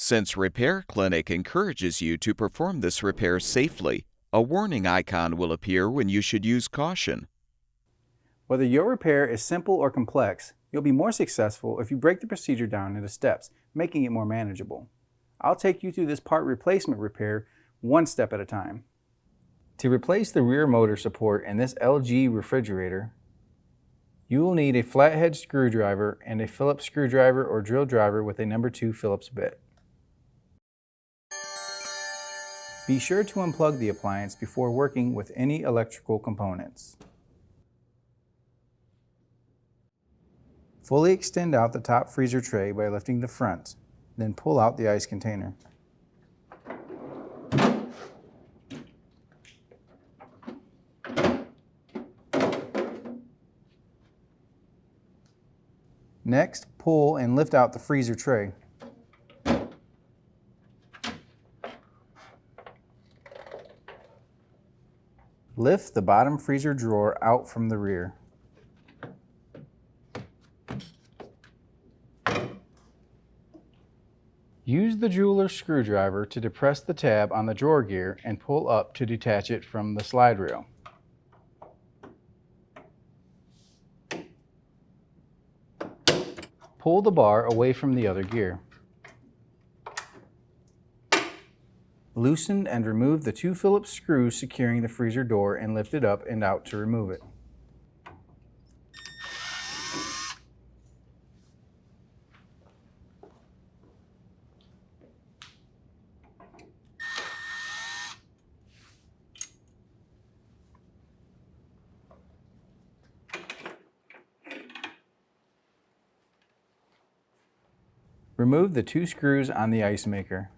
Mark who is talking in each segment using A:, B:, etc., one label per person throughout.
A: Since Repair Clinic encourages you to perform this repair safely, a warning icon will appear when you should use caution.
B: Whether your repair is simple or complex, you'll be more successful if you break the procedure down into steps, making it more manageable. I'll take you through this part replacement repair one step at a time. To replace the rear motor support in this LG refrigerator, you will need a flathead screwdriver and a Phillips screwdriver or drill driver with a number 2 Phillips bit. Be sure to unplug the appliance before working with any electrical components. Fully extend out the top freezer tray by lifting the front, then pull out the ice container. Next, pull and lift out the freezer tray. Lift the bottom freezer drawer out from the rear. Use the jeweler's screwdriver to depress the tab on the drawer gear and pull up to detach it from the slide rail. Pull the bar away from the other gear. Loosen and remove the 2 Phillips screws securing the freezer door and lift it up and out to remove it. Remove the 2 screws on the ice maker.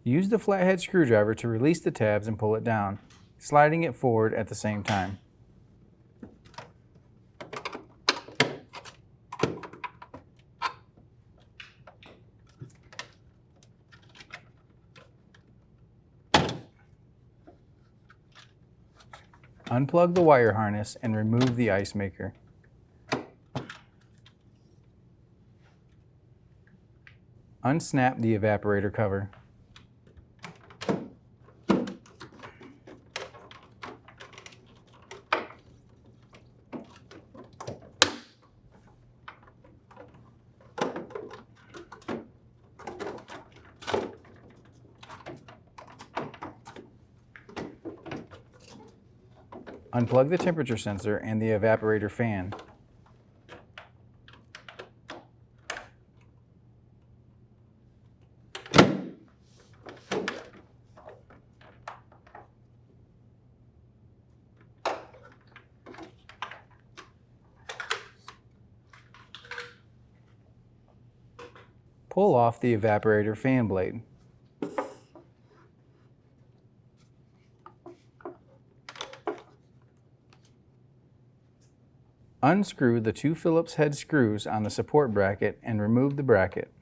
B: Use the flathead screwdriver to release the tabs and pull it down, sliding it forward at the same time. Unplug the wire harness and remove the ice maker. Unsnap the evaporator cover. Unplug the temperature sensor and the evaporator fan. Pull off the evaporator fan blade. Unscrew the 2 Phillips head screws on the support bracket and remove the bracket.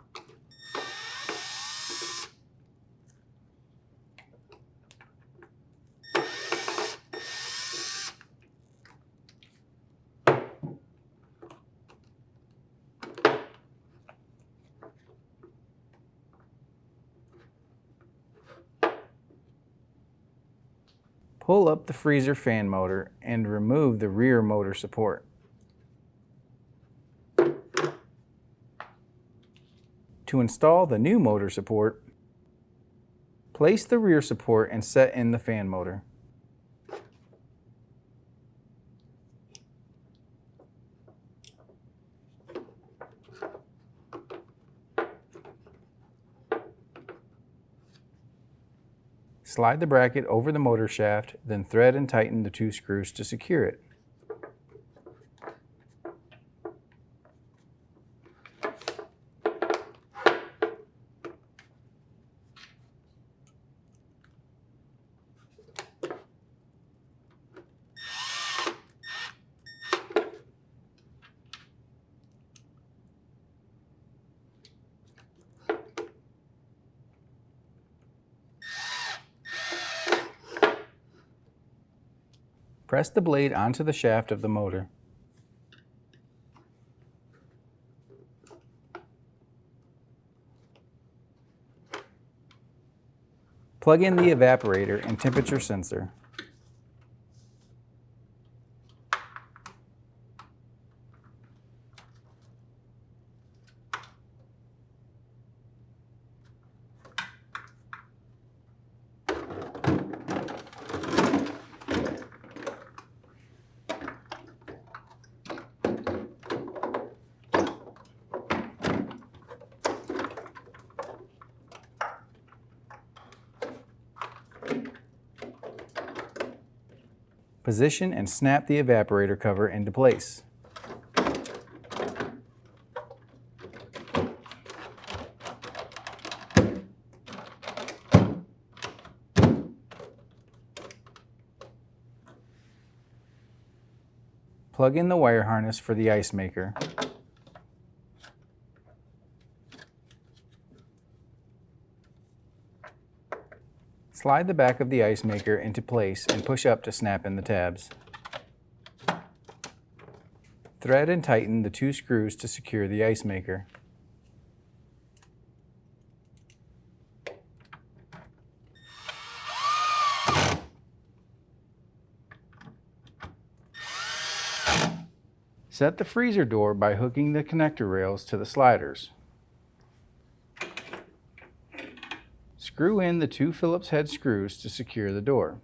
B: Pull up the freezer fan motor and remove the rear motor support. To install the new motor support, place the rear support and set in the fan motor. Slide the bracket over the motor shaft, then thread and tighten the 2 screws to secure it. Press the blade onto the shaft of the motor. Plug in the evaporator and temperature sensor. Position and snap the evaporator cover into place. Plug in the wire harness for the ice maker. Slide the back of the ice maker into place and push up to snap in the tabs. Thread and tighten the 2 screws to secure the ice maker. Set the freezer door by hooking the connector rails to the sliders. Screw in the 2 Phillips head screws to secure the door.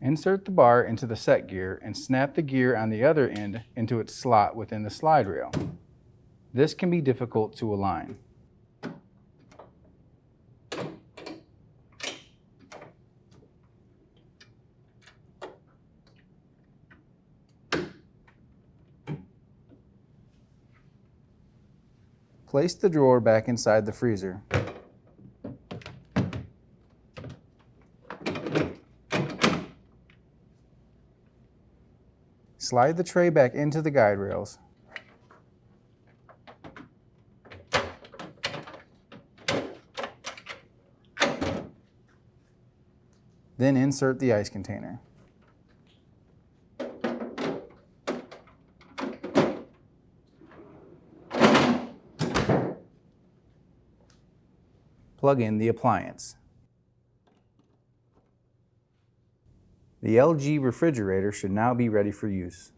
B: Insert the bar into the set gear and snap the gear on the other end into its slot within the slide rail. This can be difficult to align. Place the drawer back inside the freezer. Slide the tray back into the guide rails. Then insert the ice container. Plug in the appliance. The LG refrigerator should now be ready for use.